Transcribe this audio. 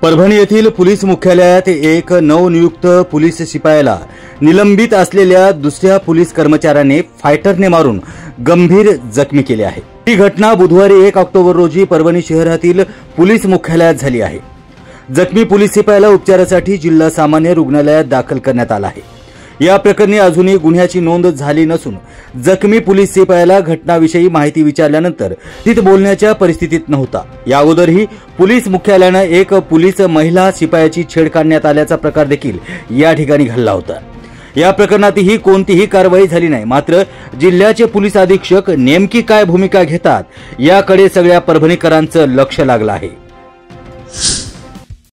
परभणी येथील पोलीस मुख्यालयात एक नवनियुक्त पोलीस शिपायाला निलंबित असलेल्या दुसऱ्या पोलीस कर्मचाऱ्याने फायटरने मारून गंभीर जखमी केले आहे। ही घटना बुधवारी 1 ऑक्टोबर रोजी परभणी शहरातील पोलीस मुख्यालयात झाली आहे। जखमी पोलीस शिपायाला उपचारासाठी जिल्हा सामान्य रुग्णालयात दाखल करण्यात आला आहे। या प्रकरणी अजूनही गुन्ह्याची नोंद झाली नसून जखमी पोलीस शिपायाला घटनाविषयी माहिती विचारल्यानंतर तिथे बोलण्याच्या परिस्थितीत नव्हता। या अगोदरही पोलीस मुख्यालयाने एक पोलीस महिला शिपायाची छेड काढण्यात आल्याचा प्रकार देखील या ठिकाणी घडला होता। या प्रकरणातही कोणतीही कारवाई झाली नाही। मात्र जिल्ह्याचे पोलीस अधीक्षक नेमकी काय भूमिका घेतात याकडे सगळ्या परभणीकरांचं लक्ष लागलं आहे।